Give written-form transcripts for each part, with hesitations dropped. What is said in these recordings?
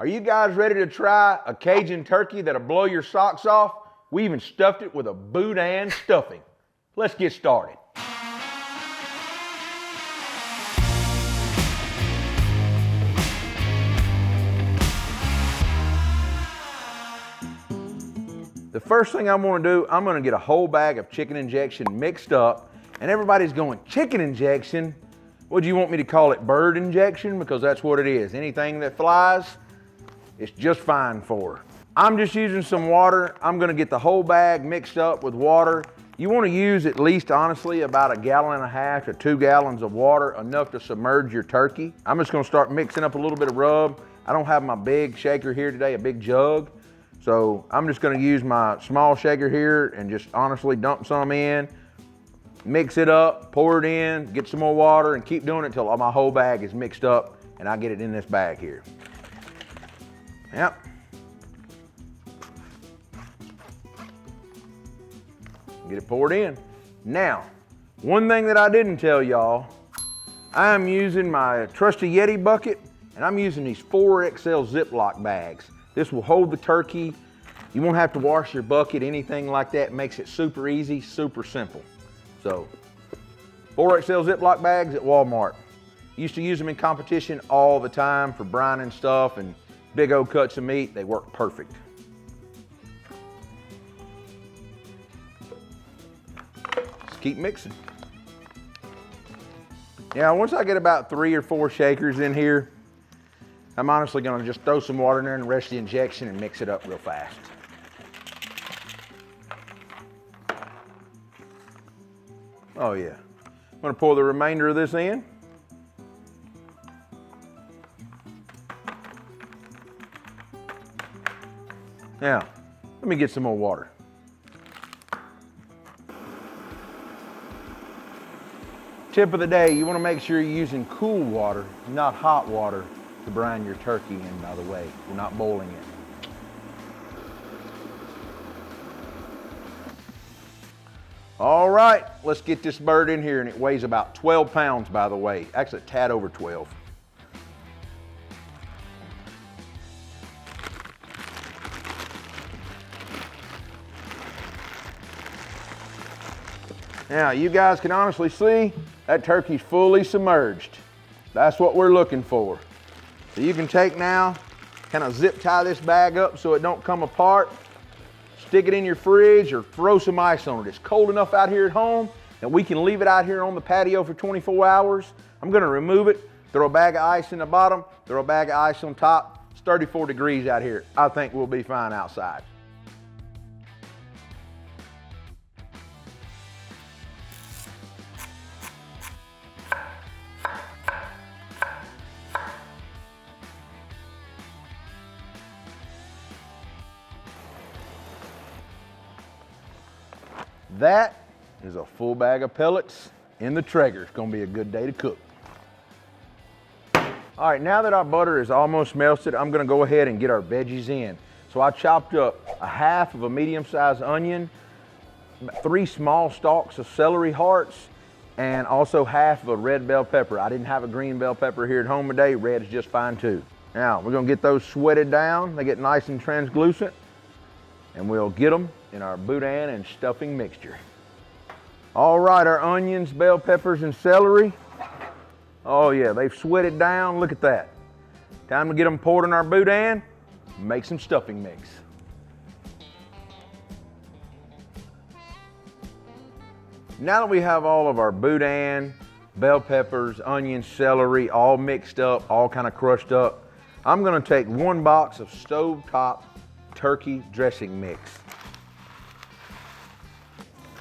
Are you guys ready to try a Cajun turkey that'll blow your socks off? We even stuffed it with a Boudin stuffing. Let's get started. The first thing I'm gonna do, I'm gonna get a whole bag of chicken injection mixed up, and everybody's going, chicken injection? What do you want me to call it, bird injection? Because that's what it is. Anything that flies, it's just fine for. I'm just using some water. I'm gonna get the whole bag mixed up with water. You wanna use at least, honestly, about 1.5 gallons to 2 gallons of water, enough to submerge your turkey. I'm just gonna start mixing up a little bit of rub. I don't have my big shaker here today, a big jug. So I'm just gonna use my small shaker here and just honestly dump some in, mix it up, pour it in, get some more water, and keep doing it until my whole bag is mixed up and I get it in this bag here. Yep. Get it poured in. Now, one thing that I didn't tell y'all, I'm using my trusty Yeti bucket, and I'm using these 4XL Ziploc bags. This will hold the turkey. You won't have to wash your bucket, anything like that. It makes it super easy, super simple. So, 4XL Ziploc bags at Walmart. Used to use them in competition all the time for brine and stuff and big old cuts of meat. They work perfect. Just keep mixing. Now, once I get about 3 or 4 shakers in here, I'm honestly gonna just throw some water in there and rest the injection and mix it up real fast. Oh yeah. I'm gonna pour the remainder of this in. Now, let me get some more water. Tip of the day, you wanna make sure you're using cool water, not hot water, to brine your turkey in, by the way. We're not boiling it. All right, let's get this bird in here, and it weighs about 12 pounds, by the way. Actually, a tad over 12. Now, you guys can honestly see that turkey's fully submerged. That's what we're looking for. So you can take now, kind of zip tie this bag up so it don't come apart, stick it in your fridge or throw some ice on it. It's cold enough out here at home that we can leave it out here on the patio for 24 hours. I'm gonna remove it, throw a bag of ice in the bottom, throw a bag of ice on top. It's 34 degrees out here. I think we'll be fine outside. That is a full bag of pellets in the Traeger. It's gonna be a good day to cook. All right, now that our butter is almost melted, I'm gonna go ahead and get our veggies in. So I chopped up 1/2 of a medium-sized onion, 3 small stalks of celery hearts, and also 1/2 of a red bell pepper. I didn't have a green bell pepper here at home today. Red is just fine too. Now, we're gonna get those sweated down. They get nice and translucent, and we'll get them in our Boudin and stuffing mixture. All right, our onions, bell peppers, and celery. Oh yeah, they've sweated down. Look at that. Time to get them poured in our Boudin, make some stuffing mix. Now that we have all of our Boudin, bell peppers, onions, celery, all mixed up, all kind of crushed up, I'm gonna take 1 box of stovetop turkey dressing mix.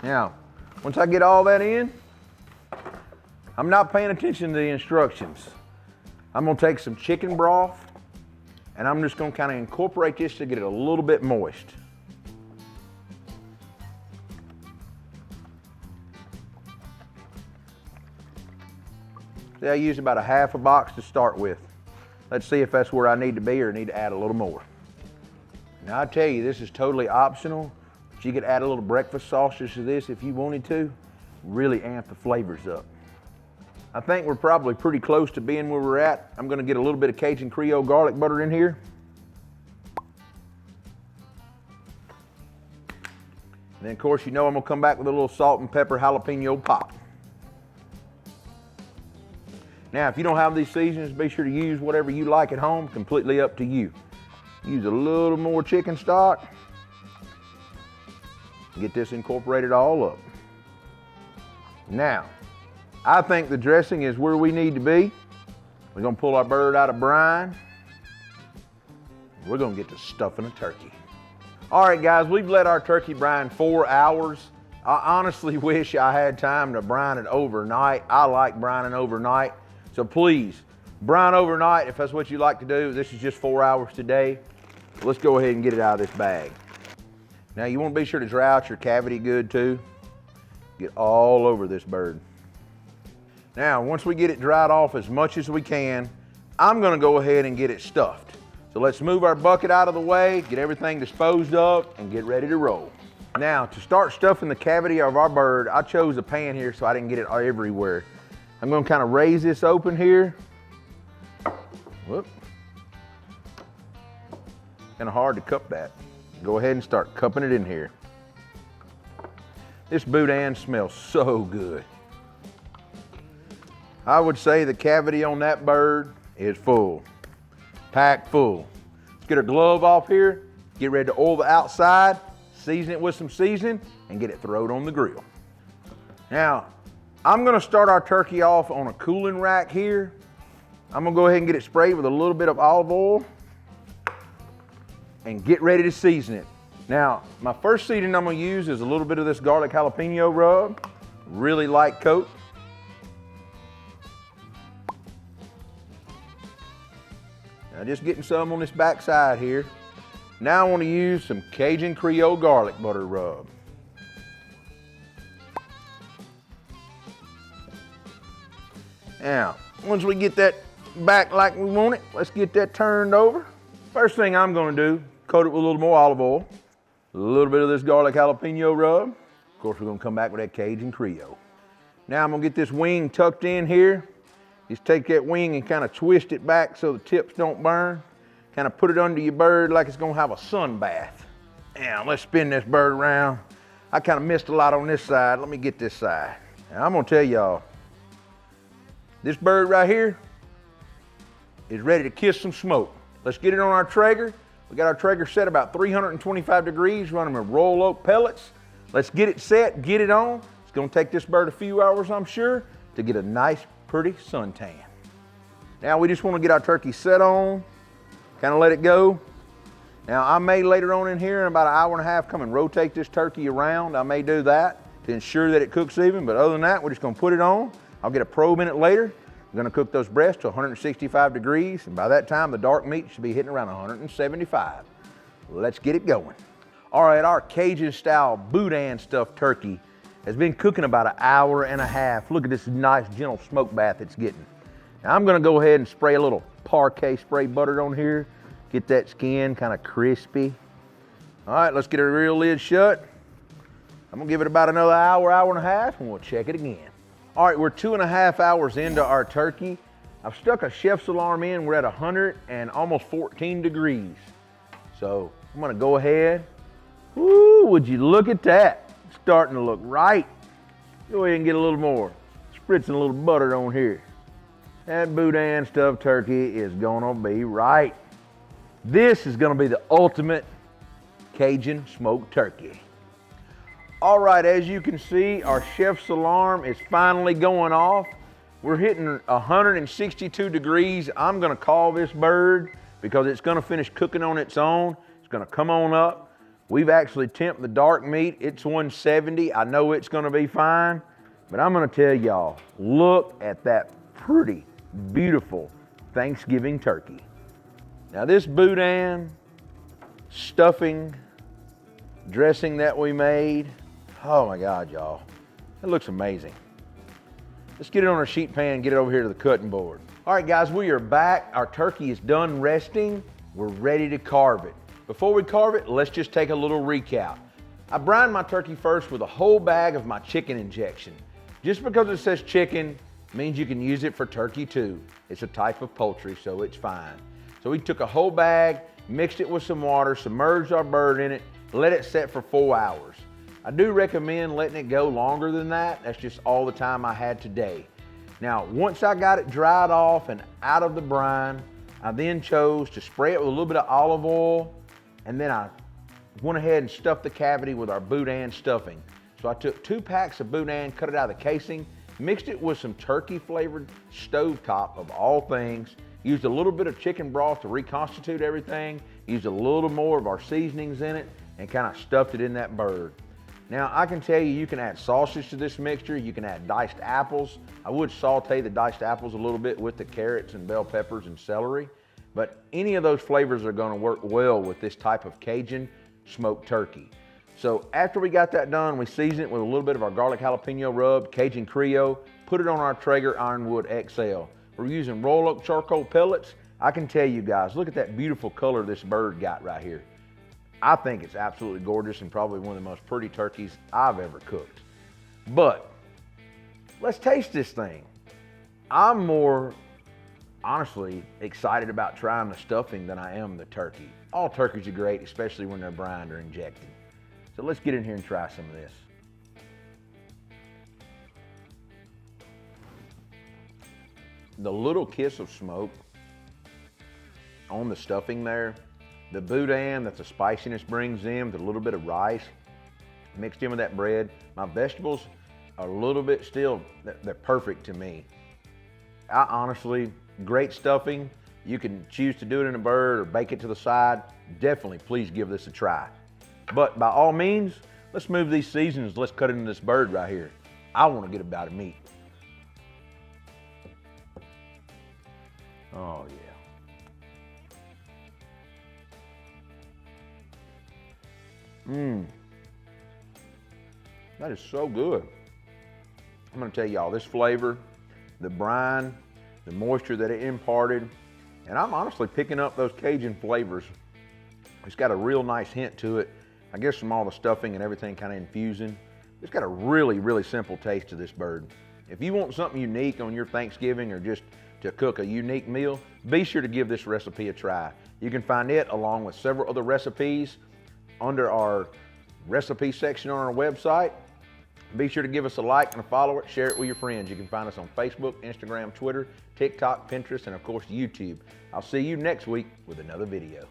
Now, once I get all that in, I'm not paying attention to the instructions. I'm gonna take some chicken broth, and I'm just gonna kind of incorporate this to get it a little bit moist. See, I used about 1/2 box to start with. Let's see if that's where I need to be or need to add a little more. Now I tell you, this is totally optional, but you could add a little breakfast sausage to this if you wanted to, really amp the flavors up. I think we're probably pretty close to being where we're at. I'm gonna get a little bit of Cajun Creole garlic butter in here. And then of course, you know I'm gonna come back with a little salt and pepper jalapeno pop. Now, if you don't have these seasonings, be sure to use whatever you like at home, completely up to you. Use a little more chicken stock. Get this incorporated all up. Now, I think the dressing is where we need to be. We're gonna pull our bird out of brine. We're gonna get to stuffing a turkey. All right, guys, we've let our turkey brine 4 hours. I honestly wish I had time to brine it overnight. I like brining overnight. So please, brine overnight if that's what you like to do. This is just 4 hours today. Let's go ahead and get it out of this bag. Now you want to be sure to dry out your cavity good too. Get all over this bird. Now, once we get it dried off as much as we can, I'm gonna go ahead and get it stuffed. So let's move our bucket out of the way, get everything disposed of, and get ready to roll. Now, to start stuffing the cavity of our bird, I chose a pan here so I didn't get it everywhere. I'm gonna kind of raise this open here. Whoop. Kind of hard to cup that. Go ahead and start cupping it in here. This boudin smells so good. I would say the cavity on that bird is full, packed full. Let's get our glove off here, get ready to oil the outside, season it with some seasoning, and get it thrown on the grill. Now, I'm gonna start our turkey off on a cooling rack here. I'm gonna go ahead and get it sprayed with a little bit of olive oil and get ready to season it. Now, my first seasoning I'm gonna use is a little bit of this garlic jalapeno rub, really light coat. Now just getting some on this back side here. Now I wanna use some Cajun Creole garlic butter rub. Now, once we get that back like we want it, let's get that turned over. First thing I'm gonna do, coat it with a little more olive oil, a little bit of this garlic jalapeno rub. Of course, we're gonna come back with that Cajun Creole. Now I'm gonna get this wing tucked in here. Just take that wing and kind of twist it back so the tips don't burn. Kind of put it under your bird like it's gonna have a sun bath. Now let's spin this bird around. I kind of missed a lot on this side. Let me get this side. Now I'm gonna tell y'all, this bird right here is ready to kiss some smoke. Let's get it on our Traeger. We got our Traeger set about 325 degrees, running with roll oak pellets. Let's get it set, get it on. It's gonna take this bird a few hours, I'm sure, to get a nice, pretty suntan. Now we just wanna get our turkey set on, kind of let it go. Now I may later on in here in about an hour and a half come and rotate this turkey around. I may do that to ensure that it cooks even, but other than that, we're just gonna put it on. I'll get a probe in it later. We're gonna cook those breasts to 165 degrees, and by that time, the dark meat should be hitting around 175. Let's get it going. All right, our Cajun style boudin stuffed turkey has been cooking about an hour and a half. Look at this nice, gentle smoke bath it's getting. Now I'm gonna go ahead and spray a little parquet spray butter on here, get that skin kind of crispy. All right, let's get our grill lid shut. I'm gonna give it about another hour, hour and a half, and we'll check it again. All right, we're 2.5 hours into our turkey. I've stuck a chef's alarm in. We're at 100 and almost 14 degrees. So I'm gonna go ahead. Woo, would you look at that? It's starting to look right. Go ahead and get a little more. Spritzing a little butter on here. That boudin stuffed turkey is gonna be right. This is gonna be the ultimate Cajun smoked turkey. All right, as you can see, our chef's alarm is finally going off. We're hitting 162 degrees. I'm gonna call this bird because it's gonna finish cooking on its own. It's gonna come on up. We've actually temped the dark meat. It's 170. I know it's gonna be fine, but I'm gonna tell y'all, look at that pretty, beautiful Thanksgiving turkey. Now this boudin stuffing dressing that we made, oh my God, y'all, it looks amazing. Let's get it on our sheet pan and get it over here to the cutting board. All right, guys, we are back. Our turkey is done resting. We're ready to carve it. Before we carve it, let's just take a little recap. I brined my turkey first with a whole bag of my chicken injection. Just because it says chicken means you can use it for turkey too. It's a type of poultry, so it's fine. So we took a whole bag, mixed it with some water, submerged our bird in it, let it set for 4 hours. I do recommend letting it go longer than that. That's just all the time I had today. Now, once I got it dried off and out of the brine, I then chose to spray it with a little bit of olive oil, and then I went ahead and stuffed the cavity with our Boudin stuffing. So I took 2 packs of Boudin, cut it out of the casing, mixed it with some turkey flavored stovetop of all things, used a little bit of chicken broth to reconstitute everything, used a little more of our seasonings in it, and kind of stuffed it in that bird. Now, I can tell you, you can add sausage to this mixture, you can add diced apples. I would saute the diced apples a little bit with the carrots and bell peppers and celery, but any of those flavors are gonna work well with this type of Cajun smoked turkey. So after we got that done, we seasoned it with a little bit of our garlic jalapeno rub, Cajun Creole, put it on our Traeger Ironwood XL. We're using roll up charcoal pellets. I can tell you guys, look at that beautiful color this bird got right here. I think it's absolutely gorgeous and probably one of the most pretty turkeys I've ever cooked. But let's taste this thing. I'm more, honestly, excited about trying the stuffing than I am the turkey. All turkeys are great, especially when they're brined or injected. So let's get in here and try some of this. The little kiss of smoke on the stuffing there, the Boudin that the spiciness brings in, with a little bit of rice mixed in with that bread. My vegetables are a little bit still, they're perfect to me. I honestly, great stuffing. You can choose to do it in a bird or bake it to the side. Definitely, please give this a try. But by all means, let's move these seasonings. Let's cut into this bird right here. I want to get a bite of meat. Oh yeah. That is so good. I'm gonna tell y'all, this flavor, the brine, the moisture that it imparted, and I'm honestly picking up those Cajun flavors. It's got a real nice hint to it. I guess from all the stuffing and everything kind of infusing. It's got a really, really simple taste to this bird. If you want something unique on your Thanksgiving or just to cook a unique meal, be sure to give this recipe a try. You can find it along with several other recipes under our recipe section on our website. Be sure to give us a like and a follow it, share it with your friends. You can find us on Facebook, Instagram, Twitter, TikTok, Pinterest, and of course YouTube. I'll see you next week with another video.